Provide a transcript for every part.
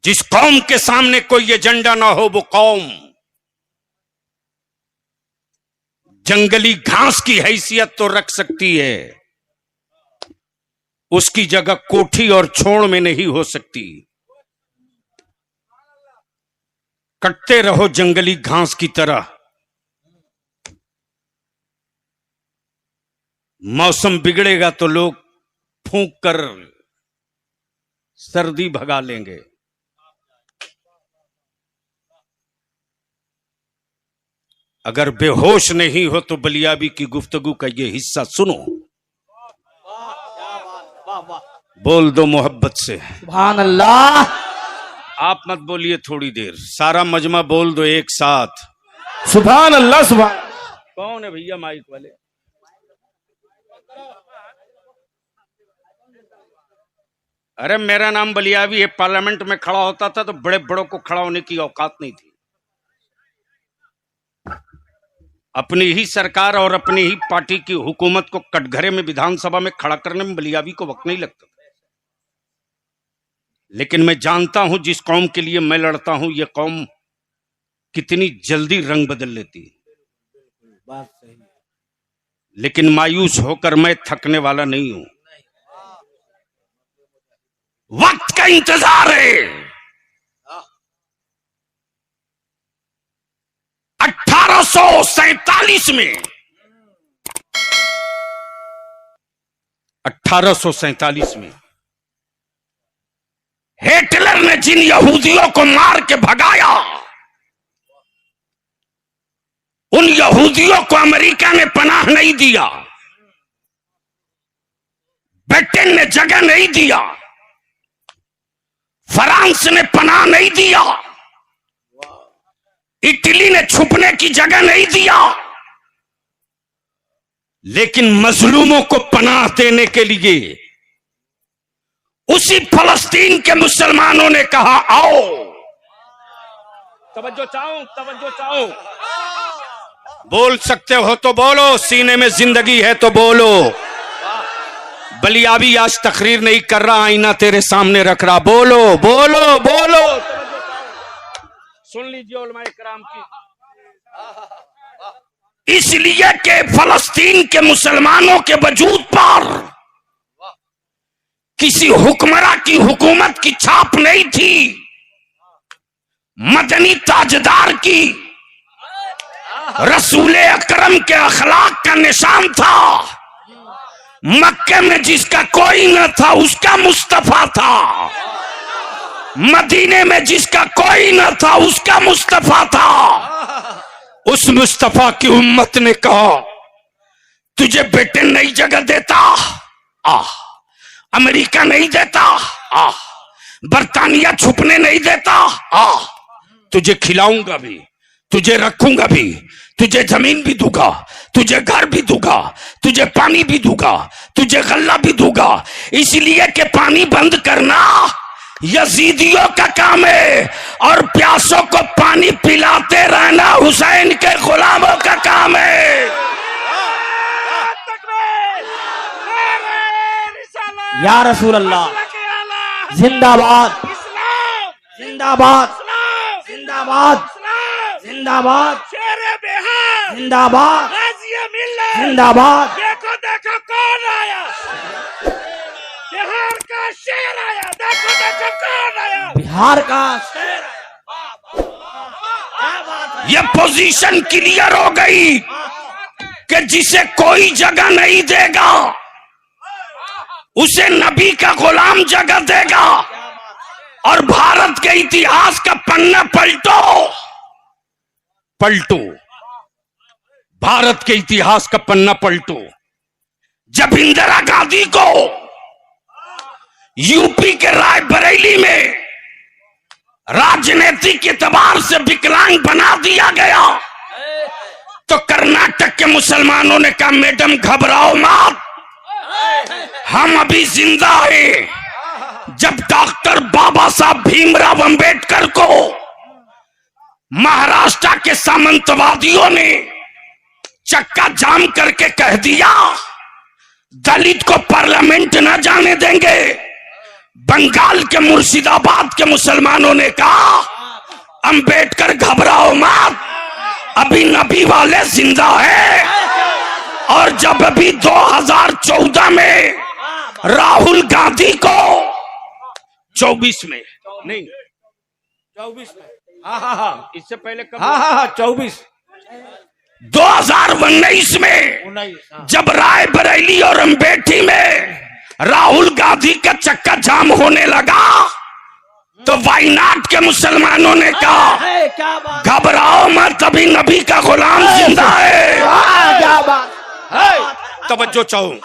जिस कौम के सामने कोई एजेंडा ना हो वो कौम जंगली घास की हैसियत तो रख सकती है, उसकी जगह कोठी और छोड़ में नहीं हो सकती। कटते रहो जंगली घास की तरह। मौसम बिगड़ेगा तो लोग फूंक कर सर्दी भगा लेंगे। अगर बेहोश नहीं हो तो बलियाबी की गुफ्तगू का ये हिस्सा सुनो। बोल दो मोहब्बत से सुभान अल्लाह। आप मत बोलिए, थोड़ी देर सारा मजमा बोल दो एक साथ। सुभान अल्लाह। सुभान। कौन है भैया माइक वाले? अरे मेरा नाम बलियाबी है। पार्लियामेंट में खड़ा होता था तो बड़े बड़ों को खड़ा होने की औकात नहीं थी। अपनी ही सरकार और अपनी ही पार्टी की हुकूमत को कटघरे में विधानसभा में खड़ा करने में बलियाबी को वक्त नहीं लगता। लेकिन मैं जानता हूं जिस कौम के लिए मैं लड़ता हूं यह कौम कितनी जल्दी रंग बदल लेती है। बात सही है। लेकिन मायूस होकर मैं थकने वाला नहीं हूं। वक्त का इंतजार है। 1847 में 1847 में हिटलर ने जिन यहूदियों को मार के भगाया, उन यहूदियों को अमेरिका ने पनाह नहीं दिया, ब्रिटेन ने जगह नहीं दिया, फ्रांस ने पनाह नहीं दिया, इटली ने छुपने की जगह नहीं दिया। लेकिन मजलूमों को पनाह देने के लिए उसी फलस्तीन के मुसलमानों ने कहा आओ। तवज्जो चाहो। बोल सकते हो तो बोलो, सीने में जिंदगी है तो बोलो। बलियाबी आज तकरीर नहीं कर रहा, आईना तेरे सामने रख रहा। बोलो बोलो बोलो। सुन लीजिए उलमाए किराम की। इसलिए कि फलस्तीन के मुसलमानों के वजूद पर किसी हुक्मरां की हुकूमत की छाप नहीं थी, मदनी ताजदार की, रसूल अकरम के अखलाक का निशान था। मक्के में जिसका कोई न था उसका मुस्तफा था, मदीने में जिसका कोई न था उसका मुस्तफा था। उस मुस्तफा की उम्मत ने कहा तुझे ब्रिटेन नहीं जगह देता, अमेरिका नहीं देता, बर्तानिया छुपने नहीं देता, तुझे खिलाऊंगा भी, तुझे रखूंगा भी, तुझे जमीन भी दूंगा, तुझे घर भी दूंगा, तुझे पानी भी दूंगा, तुझे गल्ला भी दूंगा। इसलिए कि पानी बंद करना यजीदियों का काम है और प्यासों को पानी पिलाते रहना हुसैन के गुलामों का काम है। या रसूल अल्लाह। जिंदाबाद जिंदाबाद जिंदाबाद जिंदाबाद जिंदाबाद जिंदाबाद। देखो देखो कौन आया, बिहार का शेर आया। देखो देखो कौन आया, बिहार का शेर। ये पोजीशन क्लियर हो गई कि जिसे कोई जगह नहीं देगा उसे नबी का गुलाम जगह देगा। और भारत के इतिहास का पन्ना पलटो, भारत के इतिहास का पन्ना पलटो। जब इंदिरा गांधी को यूपी के रायबरेली में राजनीतिक एतबार से विकलांग बना दिया गया तो कर्नाटक के मुसलमानों ने कहा मैडम घबराओ मत, हम अभी जिंदा हैं। जब डॉक्टर बाबा साहब भीमराव अंबेडकर को महाराष्ट्र के सामंतवादियों ने चक्का जाम करके कह दिया दलित को पार्लियामेंट न जाने देंगे, बंगाल के मुर्शिदाबाद के मुसलमानों ने कहा, अंबेडकर घबराओ मत, अभी नबी वाले जिंदा है। और जब अभी 2014 में राहुल गांधी को 24 में नहीं 24 में, हाँ, इससे पहले कब? हाँ 24 2019 में 19 जब रायबरेली और अमेठी में राहुल गांधी का चक्का जाम होने लगा तो वायनाड के मुसलमानों ने कहा, है, क्या बात घबराओ मत, अभी नबी का गुलाम जिंदा है। वाह, क्या बात है। तवज्जो चाहूं,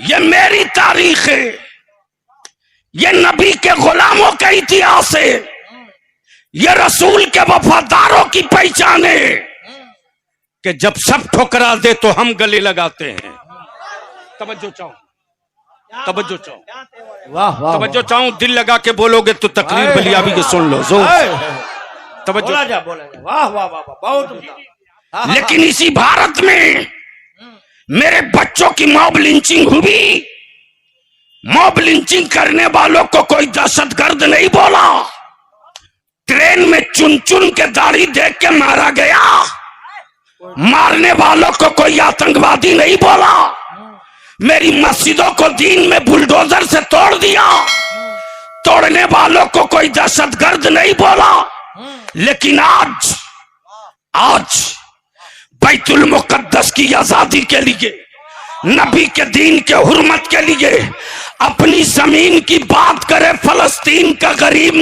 ये मेरी तारीख है, ये नबी के गुलामों का इतिहास है, ये रसूल के वफादारों की पहचान है कि जब सब ठुकरा दे तो हम गले लगाते हैं। तवज्जो चाहूं, तवज्जो चाहूं, वाह वाह, तवज्जो चाहूं, दिल लगा के बोलोगे तो तकरीर बलियाबी के सुन लो। जोर से तवज्जो। बोला जा, वाह वाह वाह, बहुत उम्दा। लेकिन इसी भारत में मेरे बच्चों की मॉब लिंचिंग हुई। मॉब लिंचिंग करने वालों को कोई दहशतगर्द नहीं बोला, ट्रेन में चुन चुन के दाढ़ी देख के मारा गया। मारने वालों को कोई आतंकवादी नहीं बोला। मेरी मस्जिदों को दीन में बुलडोजर से तोड़ दिया, तोड़ने वालों को कोई दहशतगर्द नहीं बोला। लेकिन आज बैतुल मुकद्दस की आजादी के लिए, नबी के दीन के हुर्मत के लिए अपनी जमीन की बात करे फलस्तीन का गरीब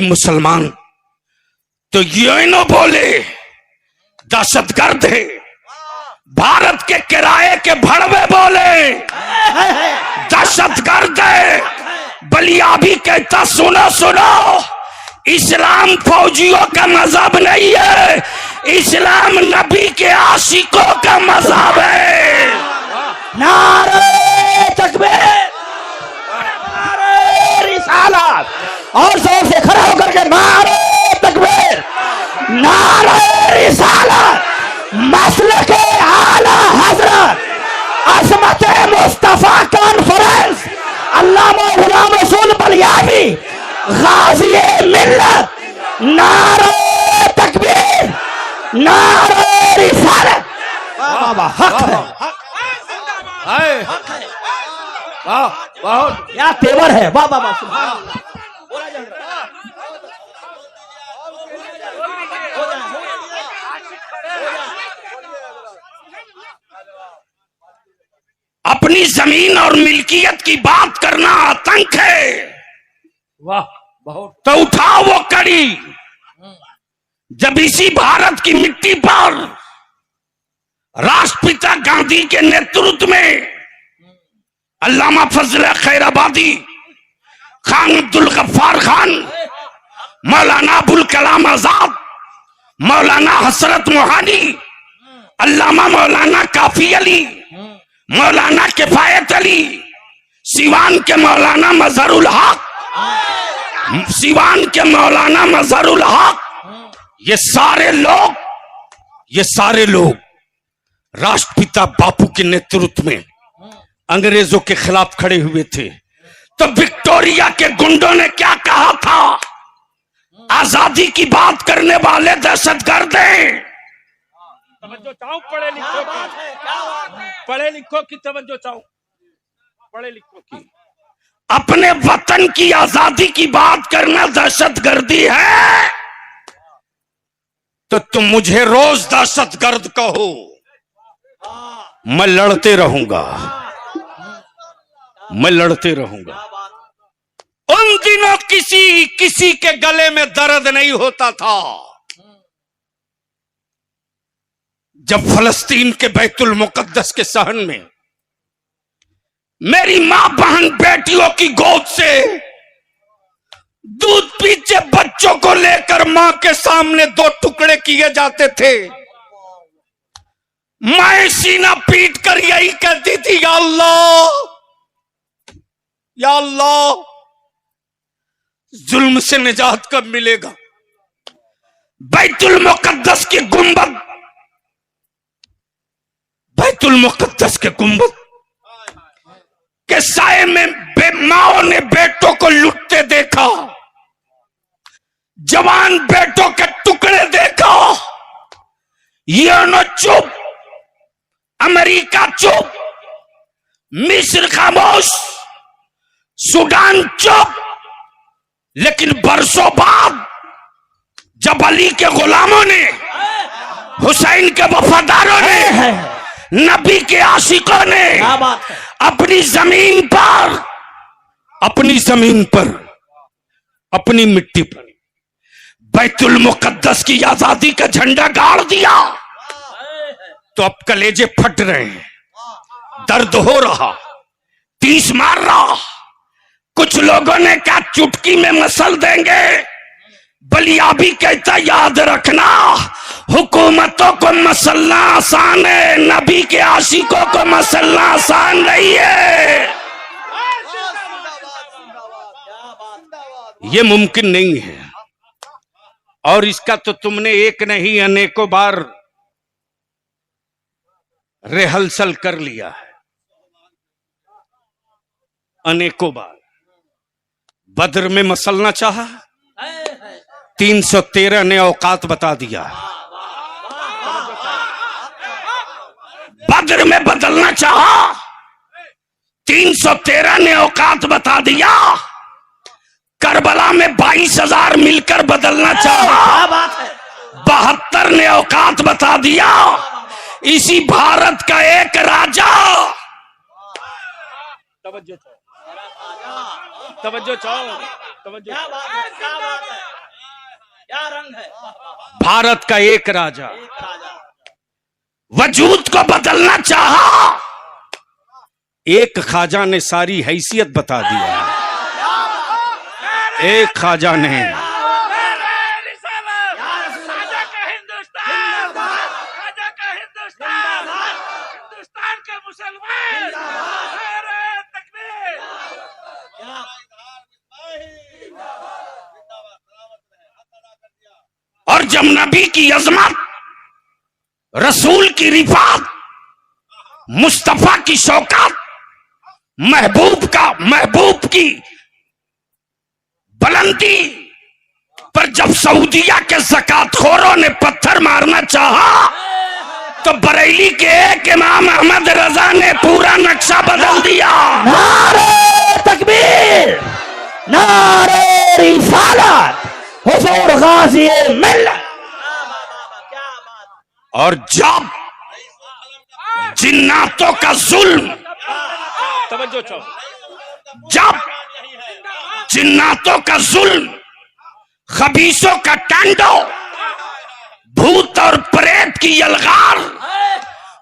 मुसलमान तो ये न बोले दहशतगर्द है। भारत के किराए के भड़वे बोले दहशतगर्द है। बलियाबी कहता, सुनो सुनो, इस्लाम फौजियों का मजहब नहीं है, इस्लाम नबी के आशिकों का मजहब है। नारे तकबीर, नारे रिसालत, और जोर से खड़ा होकर के नारे तकबीर, नारे रिसालत, मसलक आला हजरत अजमत मुस्तफा कॉन्फ्रेंस अल्लामा गुलाम रसूल बलियाबी गाजी मिल्लत, नारे तकबीर, नारे रिसालत। वाह वाह, हक है, वाह, बहुत क्या तेवर है। वाह वाह वाह, सुभान अल्लाह। अपनी जमीन और मिल्कियत की बात करना आतंक है। वाह, बहुत। तो उठाओ वो कड़ी जब इसी भारत की मिट्टी पर राष्ट्रपिता गांधी के नेतृत्व में अल्लामा फजल खैराबादी, खान अब्दुल गफ्फार खान, मौलाना अबुल कलाम आजाद, मौलाना हसरत मोहानी, अल्लामा मौलाना काफी अली, मौलाना किफायत अली, सिवान के मौलाना मजहरुल हक, सिवान के मौलाना मजहरुल हक, ये सारे लोग राष्ट्रपिता बापू के नेतृत्व में अंग्रेजों के खिलाफ खड़े हुए थे। तो विक्टोरिया के गुंडों ने क्या कहा था? आजादी की बात करने वाले दहशतगर्द हैं। तवज्जो चाहो, पढ़े लिखो की, पढ़े लिखो की तवज्जो चाहो, पढ़े लिखो की। अपने वतन की आजादी की बात करना दहशतगर्दी है तो तुम मुझे रोज दहशतगर्द कहो, मैं लड़ते रहूंगा, मैं लड़ते रहूंगा। उन दिनों किसी के गले में दर्द नहीं होता था जब फलस्तीन के बैतुल मुकद्दस के सहन में मेरी मां बहन बेटियों की गोद से दूध पीछे बच्चों को लेकर मां के सामने 2 टुकड़े किए जाते थे। मैं सीना पीट कर यही कहती थी, या अल्लाह, या अल्लाह, जुल्म से निजात कब मिलेगा? बैतुल मुकद्दस की गुंबद, बैतुल मुकद्दस के गुंबद कि साए में माओ ने बेटों को लुटते देखा, जवान बेटों के टुकड़े देखा। यूएनओ चुप, अमेरिका चुप, मिस्र खामोश, सूडान चुप। लेकिन बरसों बाद जब अली के गुलामों ने, हुसैन के वफादारों ने, नबी के आशिकों ने अपनी जमीन पर, अपनी मिट्टी पर बैतुल मुकद्दस की आजादी का झंडा गाड़ दिया, तो अब कलेजे फट रहे हैं, दर्द हो रहा, तीस मार रहा। कुछ लोगों ने कहा चुटकी में मसल देंगे। बलियाबी कहता याद रखना, हुकूमतों को मसलना आसान है, नबी के आशिकों को मसलना आसान नहीं है। ये मुमकिन नहीं है। और इसका तो तुमने एक नहीं अनेकों बार रिहर्सल कर लिया है, अनेकों बार। बद्र में मसलना चाहा, 313 ने औकात बता दिया। बद्र में बदलना चाहा, 313 ने औकात बता दिया। करबला में 22,000 मिलकर बदलना चाहा, 72 ने औकात बता दिया। इसी भारत का एक राजा, भारत का एक राजा वजूद को बदलना चाहा, एक ख्वाजा ने सारी हैसियत बता दिया। एक ख्वाजा ने, हिंदुस्तान के मुसलमान, और जब नबी की अजमत, रसूल की रिफात, मुस्तफा की शौकत, महबूब की बुलंदी पर जब सऊदिया के ज़कातखोरों ने पत्थर मारना चाहा, तो बरेली के एक इमाम अहमद रजा ने पूरा नक्शा बदल दिया। नारे तकबीर, नारे रिसालत, हुजूर गाज़ी मिल्लत। और जब जिन्नातों का जुल्म, जब जिन्नातों का जुल्म, खबीसों का टांडो, भूत और प्रेत की यलगार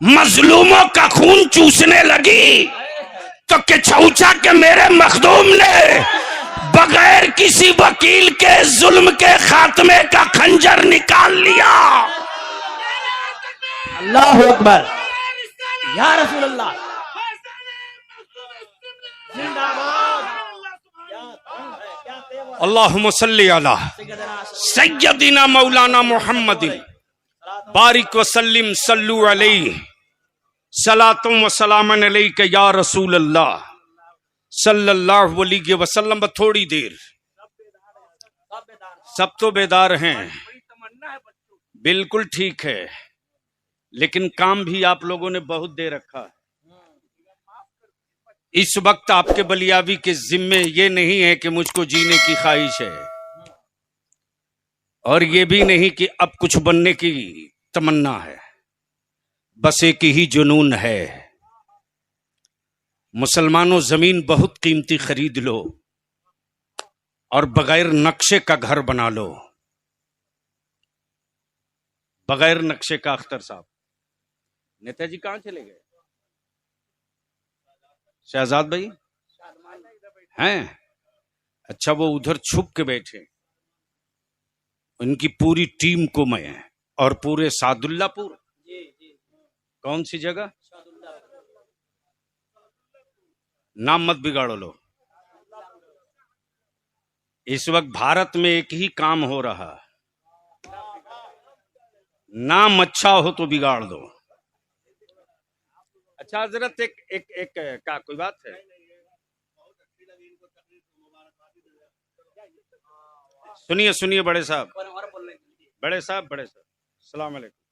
मजलूमों का खून चूसने लगी, तो केछौचा के मेरे मखदूम ने बगैर किसी वकील के जुल्म के खात्मे का खंजर निकाल लिया। अल्लाहु अकबर, या रसूल अल्लाह। अल्लाहुम्मा सल्ली अला सय्यदिना मौलाना मुहम्मदिन बारिक वसल्लिम सल्लु अलैहि सलातुम व सलामन अलैका या रसूल अल्लाह सल्लल्लाहु अलैहि वसल्लम। थोड़ी देर, सब तो बेदार हैं, बिल्कुल ठीक है, लेकिन काम भी आप लोगों ने बहुत दे रखा है। इस वक्त आपके बलियाबी के जिम्मे ये नहीं है कि मुझको जीने की ख्वाहिश है, और ये भी नहीं कि अब कुछ बनने की तमन्ना है, बस एक ही जुनून है। मुसलमानों, जमीन बहुत कीमती खरीद लो और बगैर नक्शे का घर बना लो। बगैर नक्शे का। अख्तर साहब, नेताजी कहां चले गए? शहजाद भाई हैं? अच्छा, वो उधर छुप के बैठे। उनकी पूरी टीम को मैं, और पूरे सादुल्लापुर, कौन सी जगह, नाम मत बिगाड़ो लो। इस वक्त भारत में एक ही काम हो रहा, नाम अच्छा हो तो बिगाड़ दो। अच्छा हजरत, एक का कोई बात है? सुनिए सुनिए बड़े साहब, बड़े साहब, सलाम अलैकुम।